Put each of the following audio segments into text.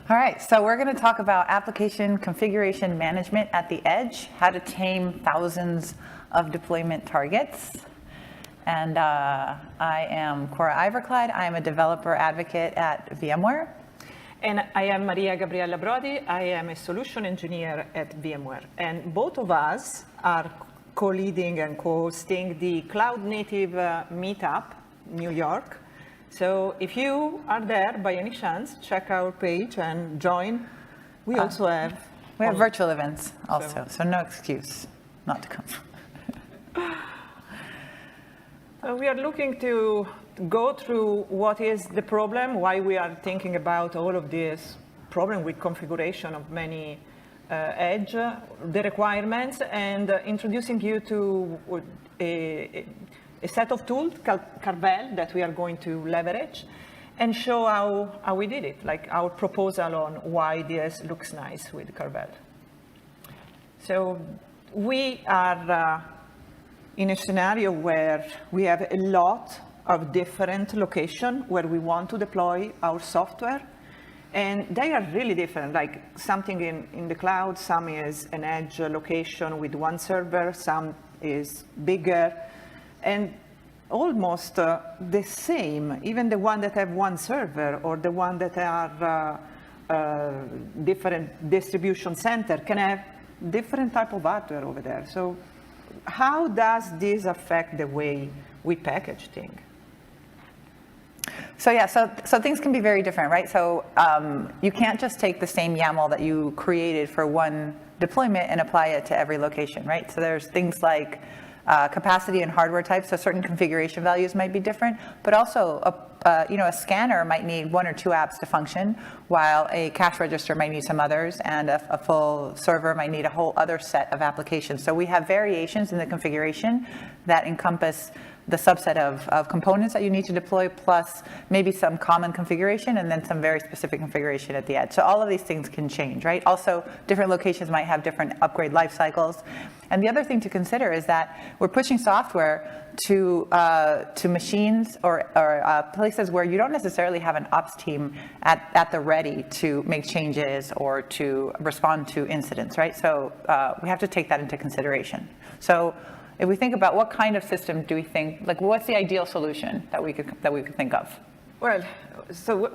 All right, so we're going to talk about application configuration management at the edge, how to tame thousands of deployment targets. And I am Cora Iberkleid. I am a developer advocate at VMware. And I am Maria Gabriella Brodi. I am a solution engineer at VMware. And both of us are co-leading and co-hosting the Cloud Native Meetup, New York. So if you are there by any chance, check our page and join. We also have... We have virtual events also, so no excuse not to come. We are looking to go through what is the problem, why we are thinking about all of this problem with configuration of many edge, the requirements, and introducing you to a set of tools, Carvel, that we are going to leverage, and show how we did it, like our proposal on why this looks nice with Carvel. So we are in a scenario where we have a lot of different locations where we want to deploy our software, and they are really different, like something in the cloud, some is an edge location with one server, some is bigger, and almost the same, even the one that have one server or the one that are different distribution center can have different type of hardware over there. So how does this affect the way we package things? So yeah, so things can be very different, right? So you can't just take the same YAML that you created for one deployment and apply it to every location, right? So there's things like capacity and hardware types, so certain configuration values might be different, but also a scanner might need one or two apps to function, while a cash register might need some others, and a full server might need a whole other set of applications. So we have variations in the configuration that encompass the subset of components that you need to deploy, plus maybe some common configuration and then some very specific configuration at the edge. So all of these things can change, right? Also, different locations might have different upgrade life cycles. And the other thing to consider is that we're pushing software to machines or places where you don't necessarily have an ops team at the ready to make changes or to respond to incidents, right? So we have to take that into consideration. So if we think about what kind of system do we think, like what's the ideal solution that we could think of? Well,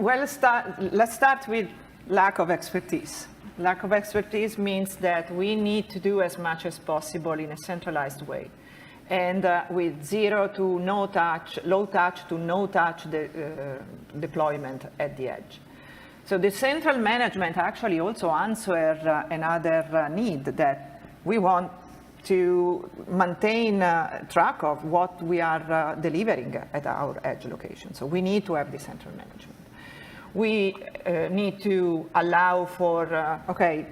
let's start with lack of expertise. Lack of expertise means that we need to do as much as possible in a centralized way. And with zero to no touch, low touch to no touch deployment at the edge. So the central management actually also answers another need that we want to maintain track of what we are delivering at our edge location. So we need to have the central management. We need to allow for,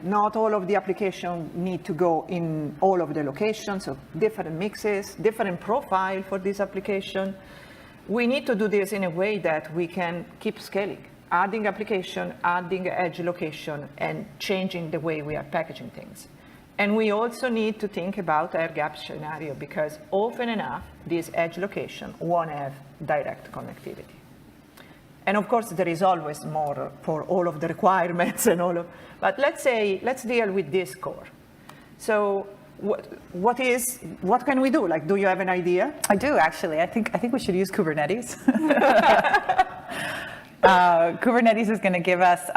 not all of the applications need to go in all of the locations, so different mixes, different profile for this application. We need to do this in a way that we can keep scaling, adding application, adding edge location, and changing the way we are packaging things. And we also need to think about air gap scenario, because often enough, this edge location won't have direct connectivity. And of course, there is always more for all of the requirements and all of, but let's deal with this core. So what can we do? Like, do you have an idea? I do, actually. I think we should use Kubernetes. Kubernetes is going to give us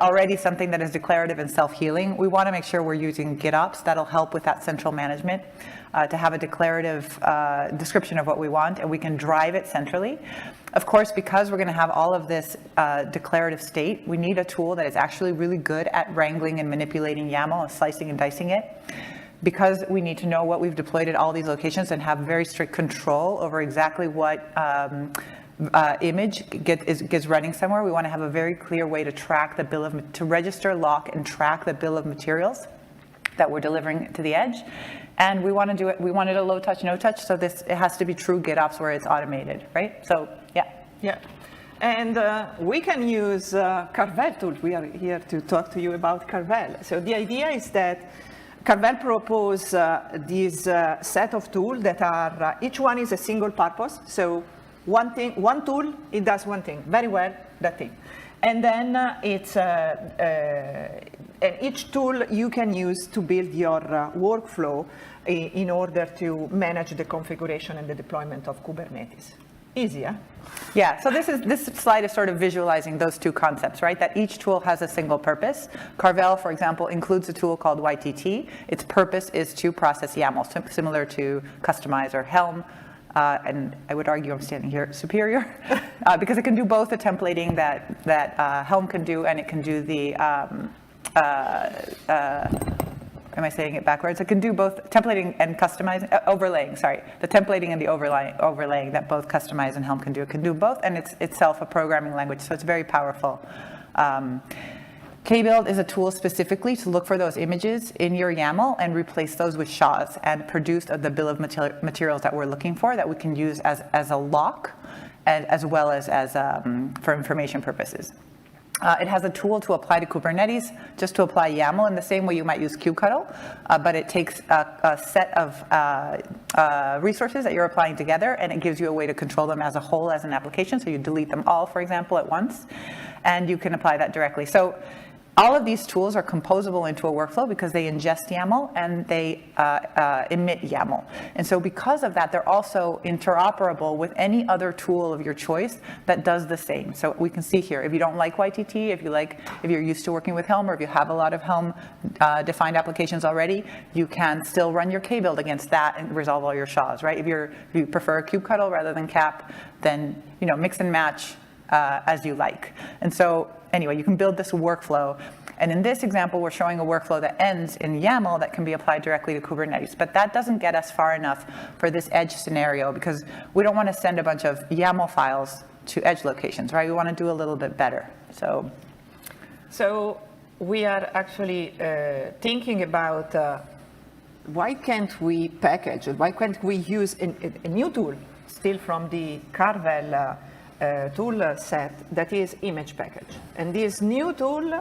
already something that is declarative and self-healing. We want to make sure we're using GitOps. That'll help with that central management to have a declarative description of what we want, and we can drive it centrally. Of course, because we're going to have all of this declarative state, we need a tool that is actually really good at wrangling and manipulating YAML and slicing and dicing it. Because we need to know what we've deployed at all these locations and have very strict control over exactly what image gets running somewhere, we want to have a very clear way to track to register, lock, and track the bill of materials that we're delivering to the edge. And we want to do it, we want it a low touch, no touch, so it has to be true GitOps where it's automated, right? So, yeah. Yeah. And we can use Carvel tools. We are here to talk to you about Carvel. So the idea is that Carvel proposes this set of tools that are, each one is a single purpose. So one tool, it does one thing very well, that thing. And then and each tool you can use to build your workflow in order to manage the configuration and the deployment of Kubernetes. Easier. Yeah, so this slide is sort of visualizing those two concepts, right? That each tool has a single purpose. Carvel, for example, includes a tool called YTT. Its purpose is to process YAML, similar to Customize or Helm. And I would argue I'm standing here superior because it can do both the templating that Helm can do, and it can do the am I saying it backwards? It can do both templating and customizing, overlaying, sorry. The templating and the overlaying that both Customize and Helm can do. It can do both, and it's itself a programming language, so it's very powerful. Kbuild is a tool specifically to look for those images in your YAML and replace those with SHAs and produce the bill of materials that we're looking for that we can use as a lock, and as well as for information purposes. It has a tool to apply to Kubernetes, just to apply YAML in the same way you might use kubectl, but it takes a set of resources that you're applying together, and it gives you a way to control them as a whole as an application. So you delete them all, for example, at once, and you can apply that directly. So all of these tools are composable into a workflow because they ingest YAML and they emit YAML. And so because of that, they're also interoperable with any other tool of your choice that does the same. So we can see here, if you don't like YTT, if you're used to working with Helm, or if you have a lot of Helm defined applications already, you can still run your kbuild against that and resolve all your SHAs, right? If you prefer kubectl rather than cap, then mix and match as you like. And so anyway, you can build this workflow. And in this example, we're showing a workflow that ends in YAML that can be applied directly to Kubernetes. But that doesn't get us far enough for this edge scenario, because we don't want to send a bunch of YAML files to edge locations, right? We want to do a little bit better. So we are actually thinking about why can't we package it? Why can't we use a new tool, still from the Carvel tool set, that is image package. And this new tool,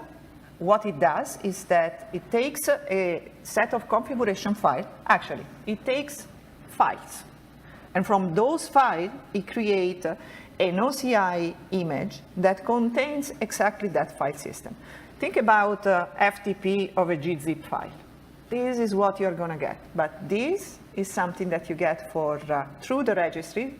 what it does is that it takes a set of configuration files. Actually, it takes files. And from those files, it creates an OCI image that contains exactly that file system. Think about FTP of a gzip file. This is what you're going to get. But this is something that you get through the registry.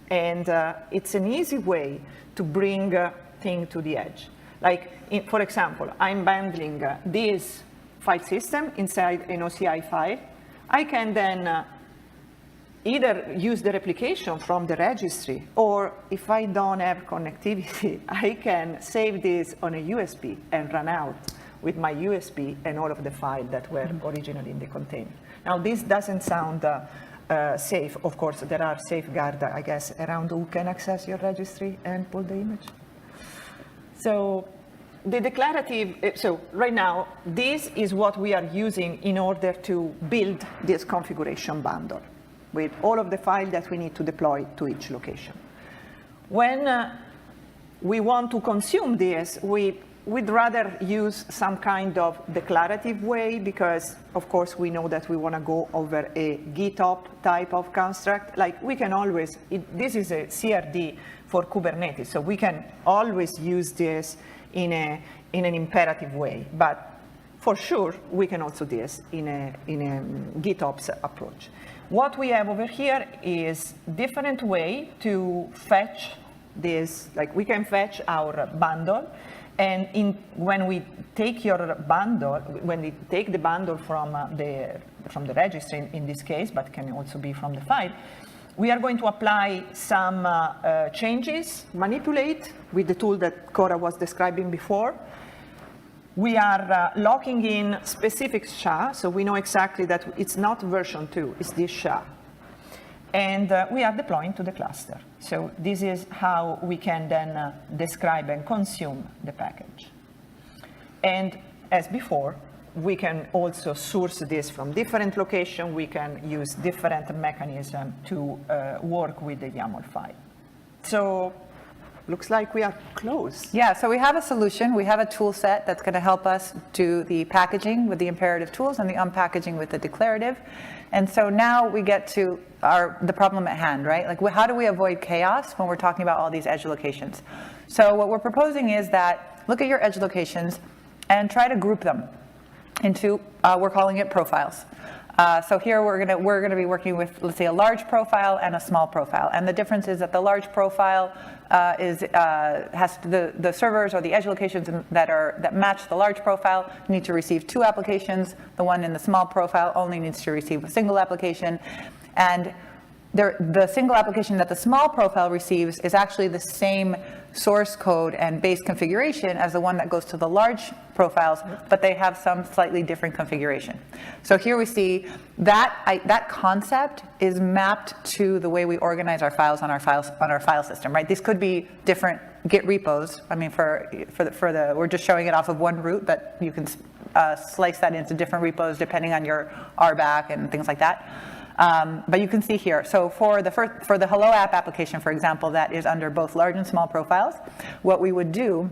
And it's an easy way to bring things to the edge. Like, for example, I'm bundling this file system inside an OCI file. I can then either use the replication from the registry, or if I don't have connectivity, I can save this on a USB and run out with my USB and all of the files that were originally in the container. Now, this doesn't sound safe. Of course, there are safeguards, I guess, around who can access your registry and pull the image. So the declarative, so right now, this is what we are using in order to build this configuration bundle with all of the files that we need to deploy to each location. When we want to consume this, we'd rather use some kind of declarative way, because of course we know that we want to go over a GitOps type of construct. Like, we can always, this is a CRD for Kubernetes, so we can always use this in an imperative way. But for sure, we can also do this in a GitOps approach. What we have over here is different way to fetch this. Like, we can fetch our bundle. And when we take your bundle, when we take the bundle from the registry in this case, but can also be from the file, we are going to apply some changes, manipulate with the tool that Cora was describing before. We are locking in specific SHA, so we know exactly that it's not version 2, it's this SHA. And we are deploying to the cluster. So this is how we can then describe and consume the package. And as before, we can also source this from different locations. We can use different mechanisms to work with the YAML file. So looks like we are close. Yeah, so we have a solution. We have a tool set that's going to help us do the packaging with the imperative tools and the unpackaging with the declarative. And so now we get to the problem at hand, right? Like, how do we avoid chaos when we're talking about all these edge locations? So what we're proposing is that look at your edge locations and try to group them into, we're calling it profiles. So here we're going to be working with, let's say, a large profile and a small profile. And the difference is that the large profile has the servers or the edge locations that match the large profile need to receive 2 applications. The one in the small profile only needs to receive a single application. And the single application that the small profile receives is actually the same source code and base configuration as the one that goes to the large profiles, but they have some slightly different configuration. So here we see that concept is mapped to the way we organize our files on our file system, right? These could be different Git repos. I mean, we're just showing it off of one root, but you can slice that into different repos depending on your RBAC and things like that. But you can see here, so for the Hello app application, for example, that is under both large and small profiles, what we would do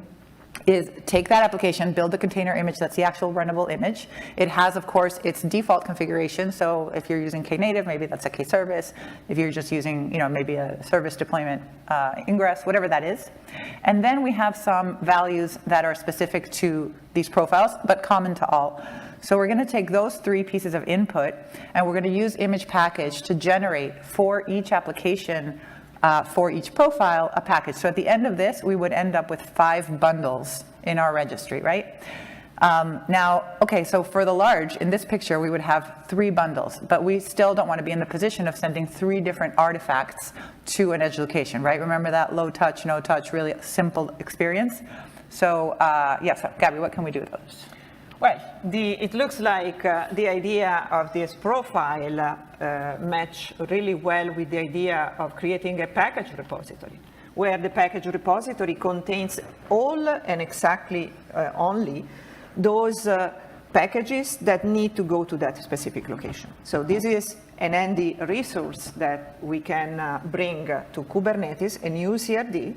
is take that application, build the container image that's the actual runnable image. It has, of course, its default configuration. So if you're using Knative, maybe that's a Kservice. If you're just using, maybe a service deployment ingress, whatever that is. And then we have some values that are specific to these profiles, but common to all. So we're going to take those 3 pieces of input, and we're going to use image package to generate for each application, for each profile, a package. So at the end of this, we would end up with 5 bundles in our registry, right? So for the large, in this picture, we would have 3 bundles, but we still don't want to be in the position of sending 3 different artifacts to an edge location, right? Remember that low touch, no touch, really simple experience? So, so Gabby, what can we do with those? Well, it looks like the idea of this profile match really well with the idea of creating a package repository, where the package repository contains all and exactly only those packages that need to go to that specific location. So this is an handy resource that we can bring to Kubernetes, a new CRD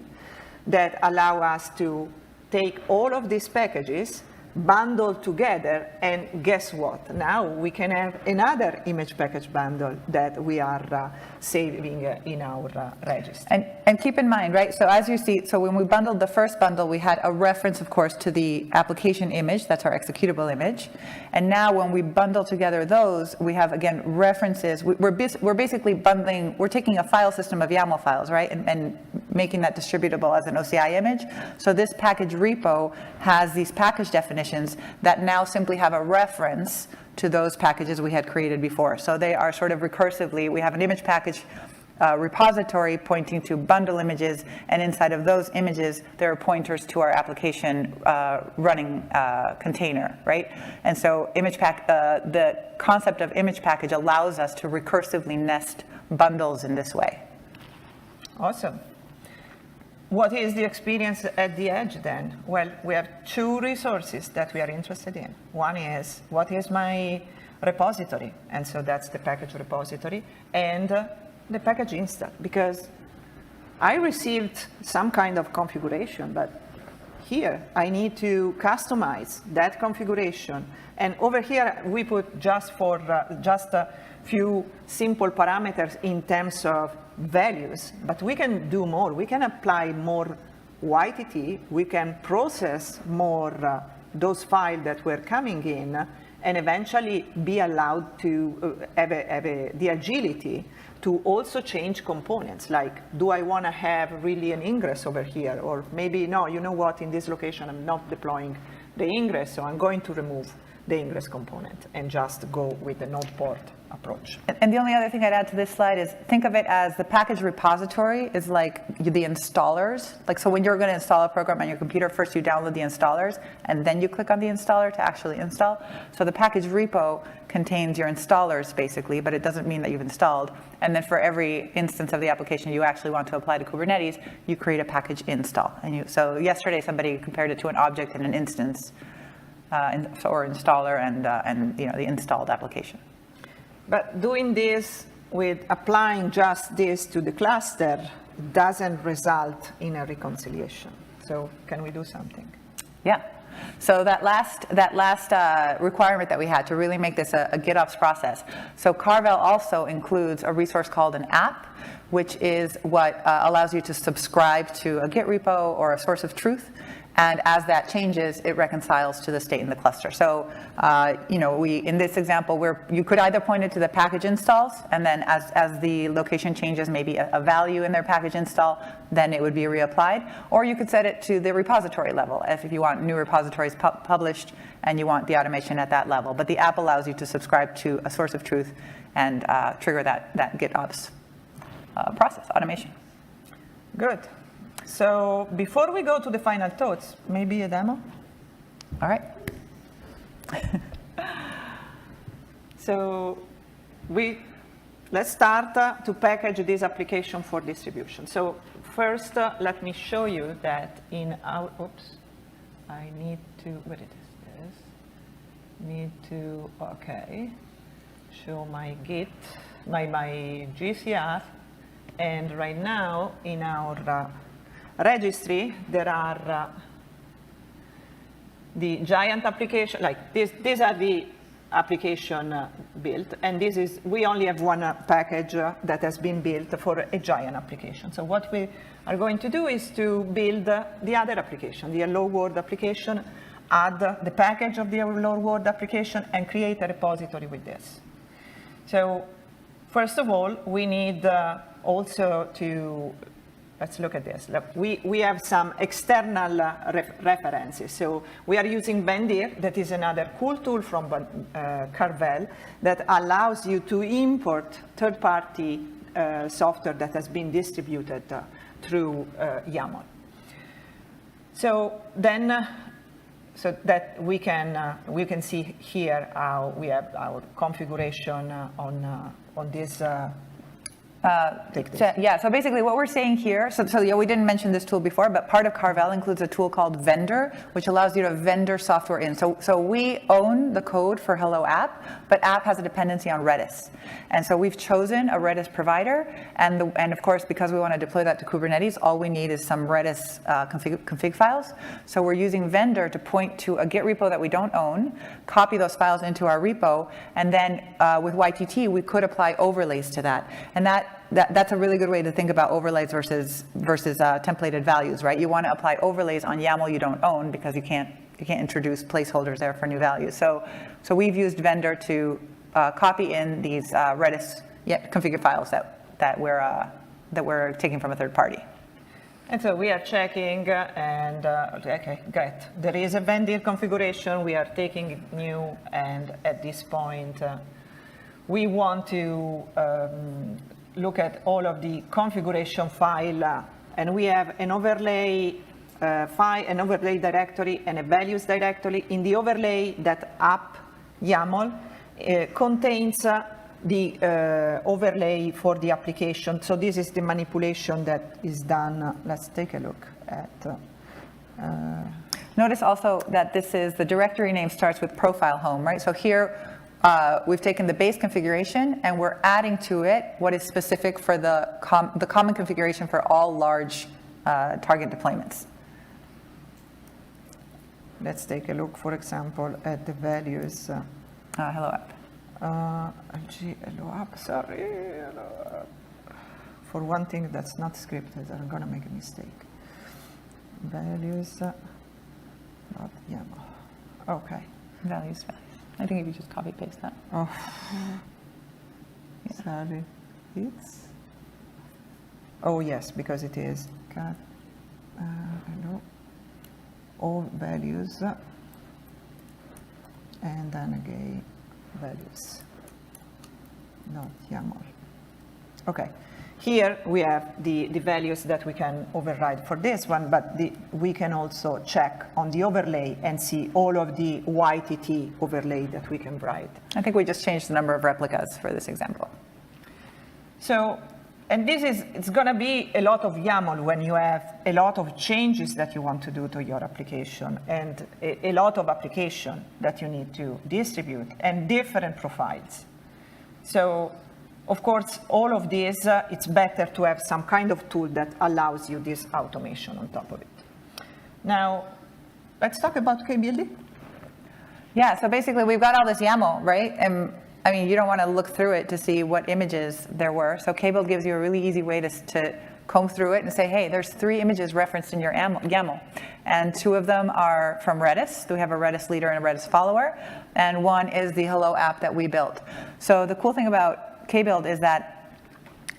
that allow us to take all of these packages, bundled together, and guess what? Now we can have another image package bundle that we are saving in our registry. And keep in mind, right, so as you see, so when we bundled the first bundle, we had a reference, of course, to the application image, that's our executable image. And now when we bundle together those, we have, again, references. We're basically bundling, we're taking a file system of YAML files, right, and making that distributable as an OCI image. So this package repo has these package definitions that now simply have a reference to those packages we had created before. So they are sort of recursively, we have an image package repository pointing to bundle images, and inside of those images, there are pointers to our application running container, right? And so the concept of image package allows us to recursively nest bundles in this way. Awesome. What is the experience at the edge then? Well, we have 2 resources that we are interested in. One is, what is my repository? And so that's the package repository, and the package install, because I received some kind of configuration, but here I need to customize that configuration. And over here, we put just a few simple parameters in terms of values, but we can do more. We can apply more YTT. We can process more those files that were coming in, and eventually be allowed to have the agility to also change components. Like, do I want to have really an ingress over here? Or maybe, no, you know what, in this location, I'm not deploying the ingress, so I'm going to remove the ingress component and just go with the node port approach. And the only other thing I'd add to this slide is think of it as the package repository is like the installers. Like, so when you're going to install a program on your computer, first you download the installers, and then you click on the installer to actually install. So the package repo contains your installers, basically, but it doesn't mean that you've installed. And then for every instance of the application you actually want to apply to Kubernetes, you create a package install. So yesterday, somebody compared it to an object and an instance, or installer and the installed application. But doing this with applying just this to the cluster doesn't result in a reconciliation. So can we do something? Yeah. So that last requirement that we had to really make this a GitOps process. So Carvel also includes a resource called an app, which is what allows you to subscribe to a Git repo or a source of truth. And as that changes, it reconciles to the state in the cluster. So, in this example, you could either point it to the package installs, and then as the location changes, maybe a value in their package install, then it would be reapplied. Or you could set it to the repository level, if you want new repositories published and you want the automation at that level. But the app allows you to subscribe to a source of truth and trigger that GitOps process automation. Good. So before we go to the final thoughts, maybe a demo? All right. So let's start to package this application for distribution. So first, let me show you that in our, I need to, what it is this? Need to, show my Git, my GCR, and right now in our registry, there are the giant application, like these are the application built, and we only have one package that has been built for a giant application. So what we are going to do is to build the other application, the hello world application, add the package of the hello world application, and create a repository with this. So first of all, we need also to, let's look at this. Look, we have some external references. So we are using Vendir, that is another cool tool from Carvel that allows you to import third-party software that has been distributed through YAML. So then, so that we can see here how we have our configuration on this. So basically what we're saying here, we didn't mention this tool before, but part of Carvel includes a tool called Vendor, which allows you to vendor software in. So we own the code for Hello App, but app has a dependency on Redis. And so we've chosen a Redis provider, and of course, because we want to deploy that to Kubernetes, all we need is some Redis config files. So we're using Vendor to point to a Git repo that we don't own, copy those files into our repo, and then with YTT, we could apply overlays to that. And that's a really good way to think about overlays versus templated values, right? You want to apply overlays on YAML you don't own because you can't introduce placeholders there for new values. So we've used Vendor to copy in these Redis configure files that we're taking from a third party. And so we are checking, and okay, great. There is a Vendir configuration. We are taking it new, and at this point, we want to look at all of the configuration file, and we have an overlay file, an overlay directory, and a values directory. In the overlay, that app YAML contains the overlay for the application. So this is the manipulation that is done. Let's take a look at. Notice also that the directory name starts with profile home, right? So here, we've taken the base configuration and we're adding to it what is specific for the common configuration for all large target deployments. Let's take a look, for example, at the values. Hello app. Hello app, sorry. Hello app. For one thing that's not scripted, I'm going to make a mistake. Values, not YAML. Okay. Values. I think if you just copy paste that. Oh, yeah. Sorry. It's. Oh yes, because it is. Cat. Hello. All values, and then again values. Not YAML. Okay. Here we have the values that we can override for this one, but we can also check on the overlay and see all of the YTT overlay that we can write. I think we just changed the number of replicas for this example. So, and it's going to be a lot of YAML when you have a lot of changes that you want to do to your application, and a lot of application that you need to distribute, and different profiles. So, of course, all of this, it's better to have some kind of tool that allows you this automation on top of it. Now, let's talk about K-building. Yeah, so basically we've got all this YAML, right? And I mean, you don't want to look through it to see what images there were. So K-build gives you a really easy way to comb through it and say, hey, there's 3 images referenced in your YAML. And 2 of them are from Redis. We have a Redis leader and a Redis follower. And 1 is the Hello app that we built. So the cool thing about K-build is that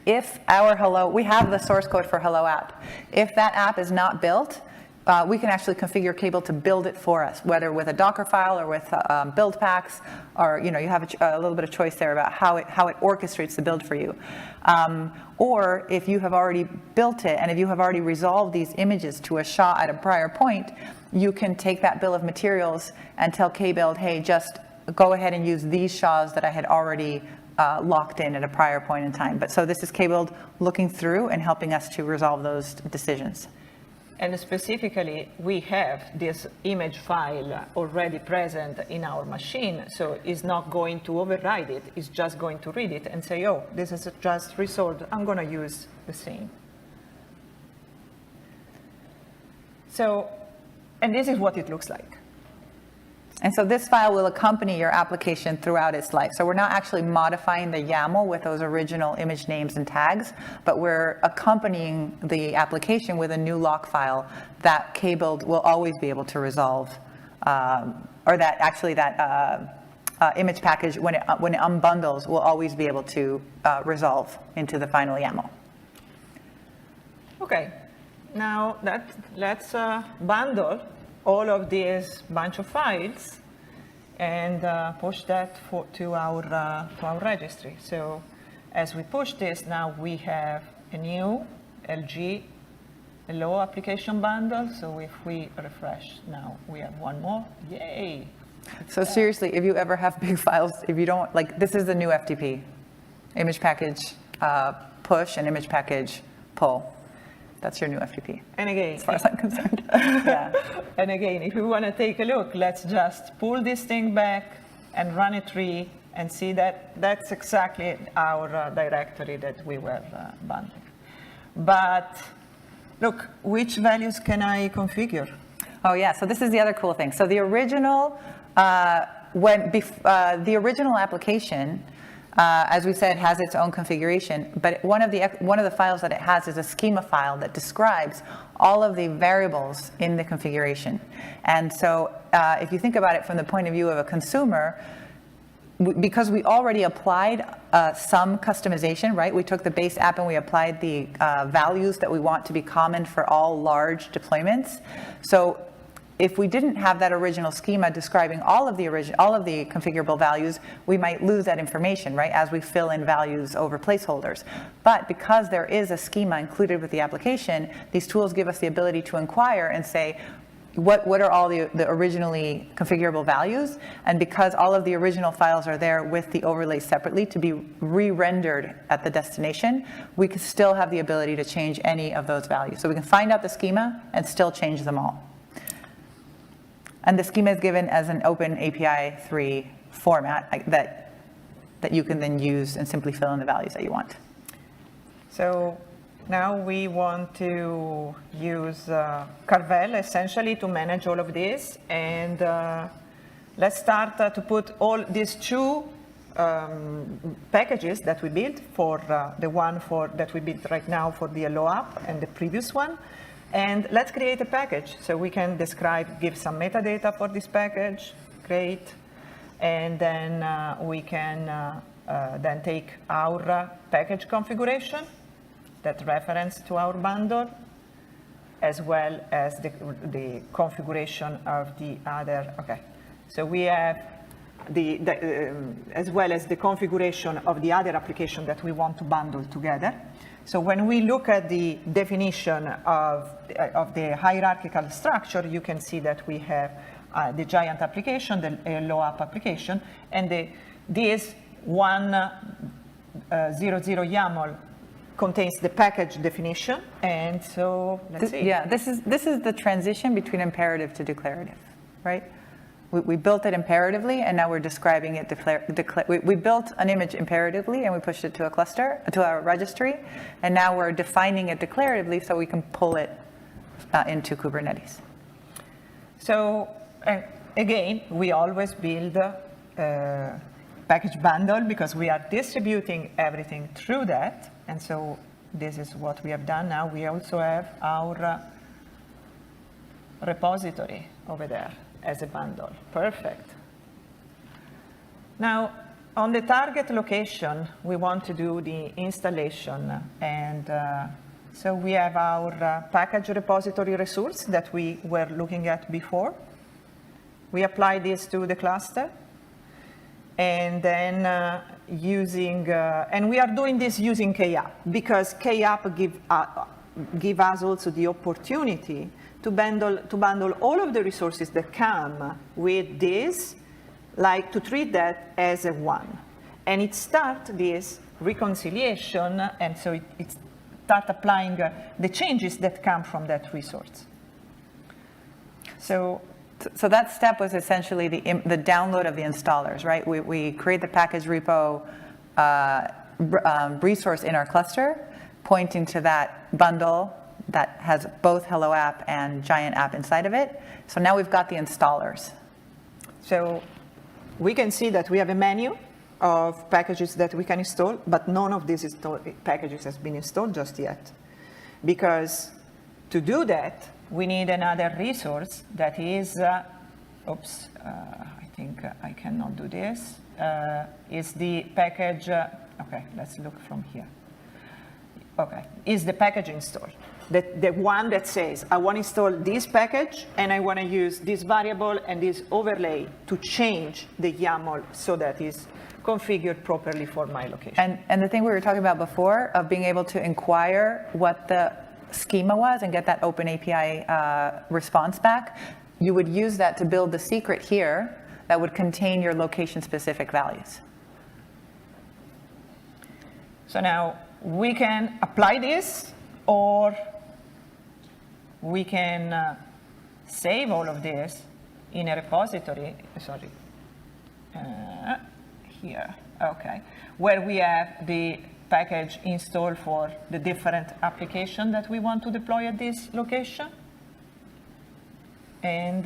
if our Hello, we have the source code for Hello app. If that app is not built, we can actually configure K-build to build it for us, whether with a Docker file or with build packs, or you have a little bit of choice there about how it orchestrates the build for you. Or if you have already built it and if you have already resolved these images to a SHA at a prior point, you can take that bill of materials and tell K-build, hey, just go ahead and use these SHAs that I had already locked in at a prior point in time. But so this is K-build looking through and helping us to resolve those decisions. And specifically, we have this image file already present in our machine, so it's not going to override it. It's just going to read it and say, oh, this is just resolved. I'm going to use the same. So, and this is what it looks like. And so this file will accompany your application throughout its life. So we're not actually modifying the YAML with those original image names and tags, but we're accompanying the application with a new lock file that K-build will always be able to resolve, or that actually that image package, when it unbundles, will always be able to resolve into the final YAML. Okay, now let's bundle all of these bunch of files and push that to our registry. So as we push this, now we have a new LG Hello application bundle. So if we refresh, now we have 1 more. Yay! So seriously, if you ever have big files, if you don't, like, this is the new FTP, image package push and image package pull. That's your new FTP. And again, as far as I'm concerned. Yeah. And again, if you want to take a look, let's just pull this thing back and run a tree and see that that's exactly our directory that we were bundling. But look, which values can I configure? Oh yeah, so this is the other cool thing. So the original, the original application, as we said, has its own configuration, but one of the files that it has is a schema file that describes all of the variables in the configuration. And so if you think about it from the point of view of a consumer, because we already applied some customization, right? We took the base app and we applied the values that we want to be common for all large deployments. So if we didn't have that original schema describing all of the configurable values, we might lose that information, right, as we fill in values over placeholders. But because there is a schema included with the application, these tools give us the ability to inquire and say, what are all the originally configurable values? And because all of the original files are there with the overlays separately to be re-rendered at the destination, we can still have the ability to change any of those values. So we can find out the schema and still change them all. And the schema is given as an open API 3 format that you can then use and simply fill in the values that you want. So now we want to use Carvel essentially to manage all of this. And let's start to put all these 2 packages that we built for the one that we built right now for the Hello app and the previous one. And let's create a package. So we can give some metadata for this package, great. And then we can then take our package configuration, that reference to our bundle, as well as the configuration of the other, okay. So we have as well as the configuration of the other application that we want to bundle together. So when we look at the definition of the hierarchical structure, you can see that we have the giant application, the Hello app application, and this 1.0.0 YAML contains the package definition. And so let's see. Yeah, this is the transition between imperative to declarative, right? We built it imperatively, and now we're describing it. We built an image imperatively, and we pushed it to a cluster, to our registry, and now we're defining it declaratively so we can pull it into Kubernetes. So again, we always build a package bundle because we are distributing everything through that. And so this is what we have done now. We also have our repository over there as a bundle. Perfect. Now, on the target location, we want to do the installation. And so we have our package repository resource that we were looking at before. We apply this to the cluster. And then and we are doing this using KApp, because KApp give us also the opportunity to bundle all of the resources that come with this, like to treat that as a one. And it starts this reconciliation, and so it starts applying the changes that come from that resource. So that step was essentially the download of the installers, right? We create the package repo resource in our cluster, pointing to that bundle that has both Hello App and Giant App inside of it. So now we've got the installers. So we can see that we have a menu of packages that we can install, but none of these packages has been installed just yet. Because to do that, we need another resource that is, I think I cannot do this, is the package, okay, let's look from here. Okay, is the package install. The one that says, I want to install this package, and I want to use this variable and this overlay to change the YAML so that it's configured properly for my location. And the thing we were talking about before of being able to inquire what the schema was and get that open API response back, you would use that to build the secret here that would contain your location-specific values. So now we can apply this, or we can save all of this in a repository, here, okay, where we have the package installed for the different application that we want to deploy at this location. And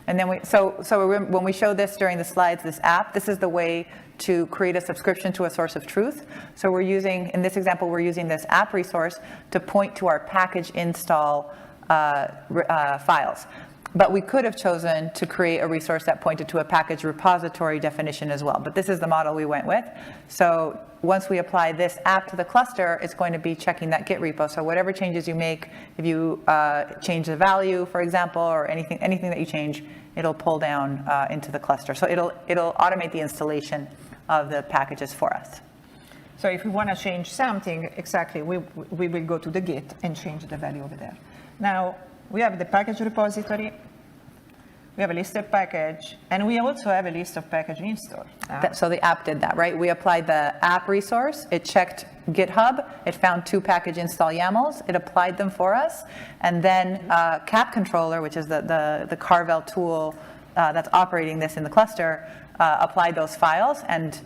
then when we show this during the slides, this app, this is the way to create a subscription to a source of truth. So we're using, in this example, we're using this app resource to point to our package install files. But we could have chosen to create a resource that pointed to a package repository definition as well. But this is the model we went with. So once we apply this app to the cluster, it's going to be checking that Git repo. So whatever changes you make, if you change the value, for example, or anything that you change, it'll pull down into the cluster. So it'll automate the installation of the packages for us. So if we want to change something, exactly, we will go to the Git and change the value over there. Now, we have the package repository, we have a list of package, and we also have a list of package install. So the app did that, right? We applied the app resource, it checked GitHub, it found 2 package install YAMLs, it applied them for us, and then Cap Controller, which is the Carvel tool that's operating this in the cluster, applied those files and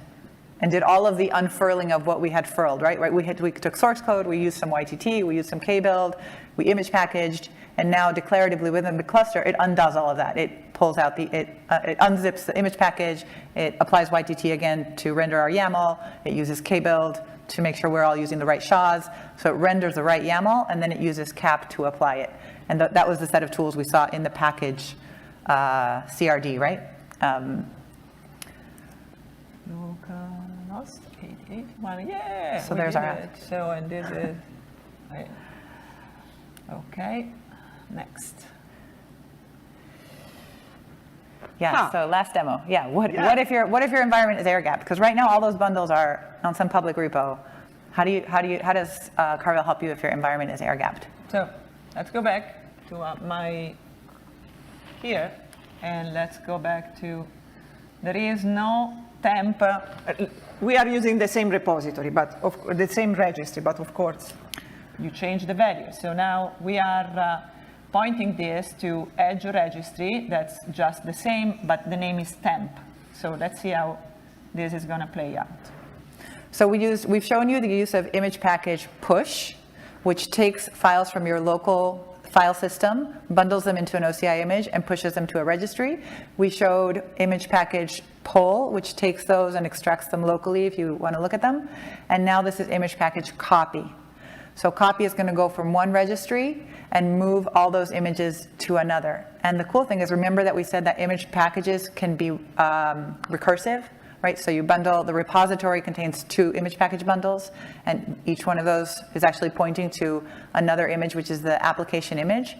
did all of the unfurling of what we had furled, right? We took source code, we used some YTT, we used some kbuild, we image packaged, and now declaratively within the cluster, it undoes all of that. It pulls out it unzips the image package, it applies YTT again to render our YAML, it uses kbuild to make sure we're all using the right SHAs, so it renders the right YAML, and then it uses Cap to apply it. And that was the set of tools we saw in the package CRD, right? Localhost 881, yeah. So there's our app. So, and this is, right. Okay, next. Yeah, so last demo. Yeah, what if your environment is air-gapped? Because right now all those bundles are on some public repo. How does Carvel help you if your environment is air-gapped? So let's go back to my here, and let's go back to, there is no temp. We are using the same repository, but the same registry, but of course you change the value. So now we are pointing this to Edge registry that's just the same, but the name is temp. So let's see how this is going to play out. So we've shown you the use of image package push, which takes files from your local file system, bundles them into an OCI image, and pushes them to a registry. We showed image package pull, which takes those and extracts them locally if you want to look at them. And now this is image package copy. So copy is going to go from one registry and move all those images to another. And the cool thing is, remember that we said that image packages can be recursive, right? So you bundle, the repository contains 2 image package bundles, and each one of those is actually pointing to another image, which is the application image.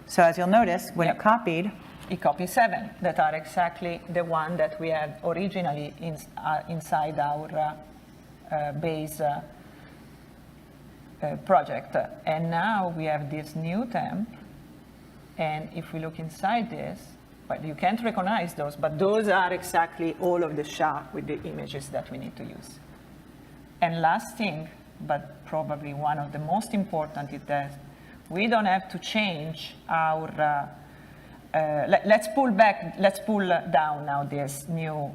So as you'll notice, when it copied, it copies 7 that are exactly the one that we had originally inside our base project. And now we have this new temp, and if we look inside this, well, you can't recognize those, but those are exactly all of the SHA with the images that we need to use. And last thing, but probably one of the most important, is that we don't have to change our, let's pull down now this new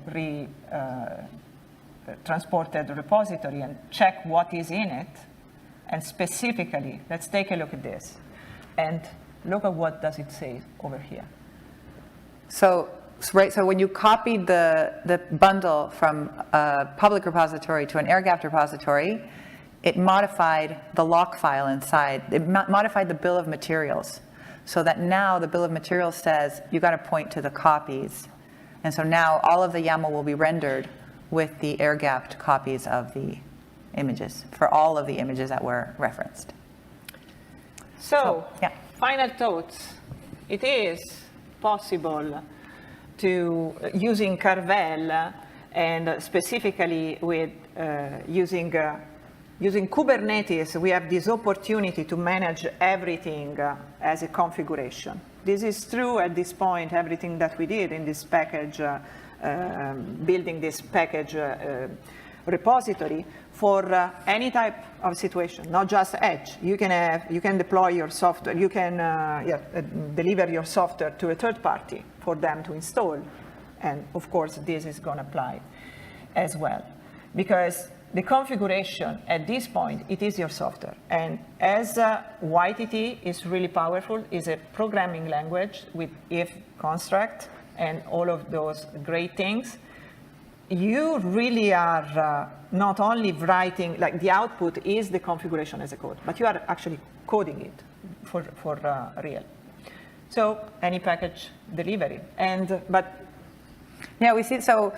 transported repository and check what is in it. And specifically, let's take a look at this. And look at what does it say over here. So when you copied the bundle from a public repository to an air-gapped repository, it modified the lock file inside. It modified the bill of materials, so that now the bill of materials says you got to point to the copies. And so now all of the YAML will be rendered with the air-gapped copies of the images for all of the images that were referenced. So yeah. Final thoughts. It is possible to, using Carvel, and specifically with using Kubernetes, we have this opportunity to manage everything as a configuration. This is true at this point, everything that we did in this package, building this package repository for any type of situation, not just edge. You can deploy your software, you can deliver your software to a third party for them to install. And of course, this is going to apply as well. Because the configuration at this point, it is your software. And as YTT is really powerful, is a programming language with if construct and all of those great things, you really are not only writing, like the output is the configuration as a code, but you are actually coding it for real. So any package delivery, but yeah, we see. So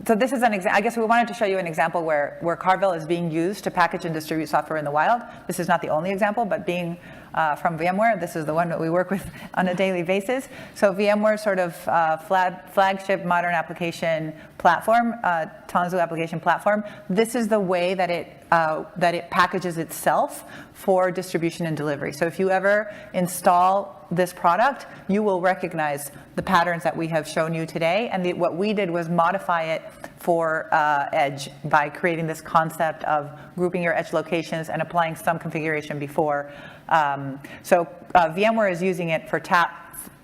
this is an example. I guess we wanted to show you an example where Carvel is being used to package and distribute software in the wild. This is not the only example, but being from VMware, this is the one that we work with on a daily basis. So VMware sort of flagship modern application platform, Tanzu application platform. This is the way that it packages itself for distribution and delivery. So if you ever install this product, you will recognize the patterns that we have shown you today. And what we did was modify it for edge by creating this concept of grouping your edge locations and applying some configuration before. So VMware is using it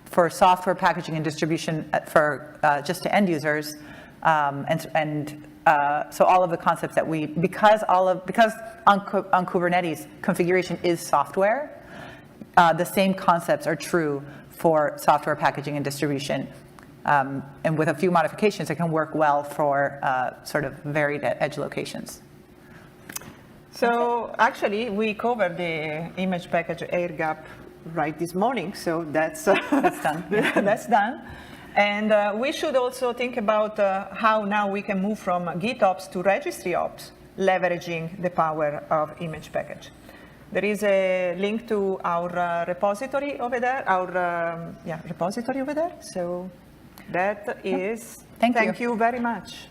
for software packaging and distribution for just to end users, so all of the concepts that because on Kubernetes configuration is software, the same concepts are true for software packaging and distribution. And with a few modifications, it can work well for sort of varied edge locations. So actually, we covered the image package air gap right this morning. So that's done. That's done. And we should also think about how now we can move from GitOps to registry ops, leveraging the power of image package. There is a link to our repository over there, repository over there. So that is, Thank you very much.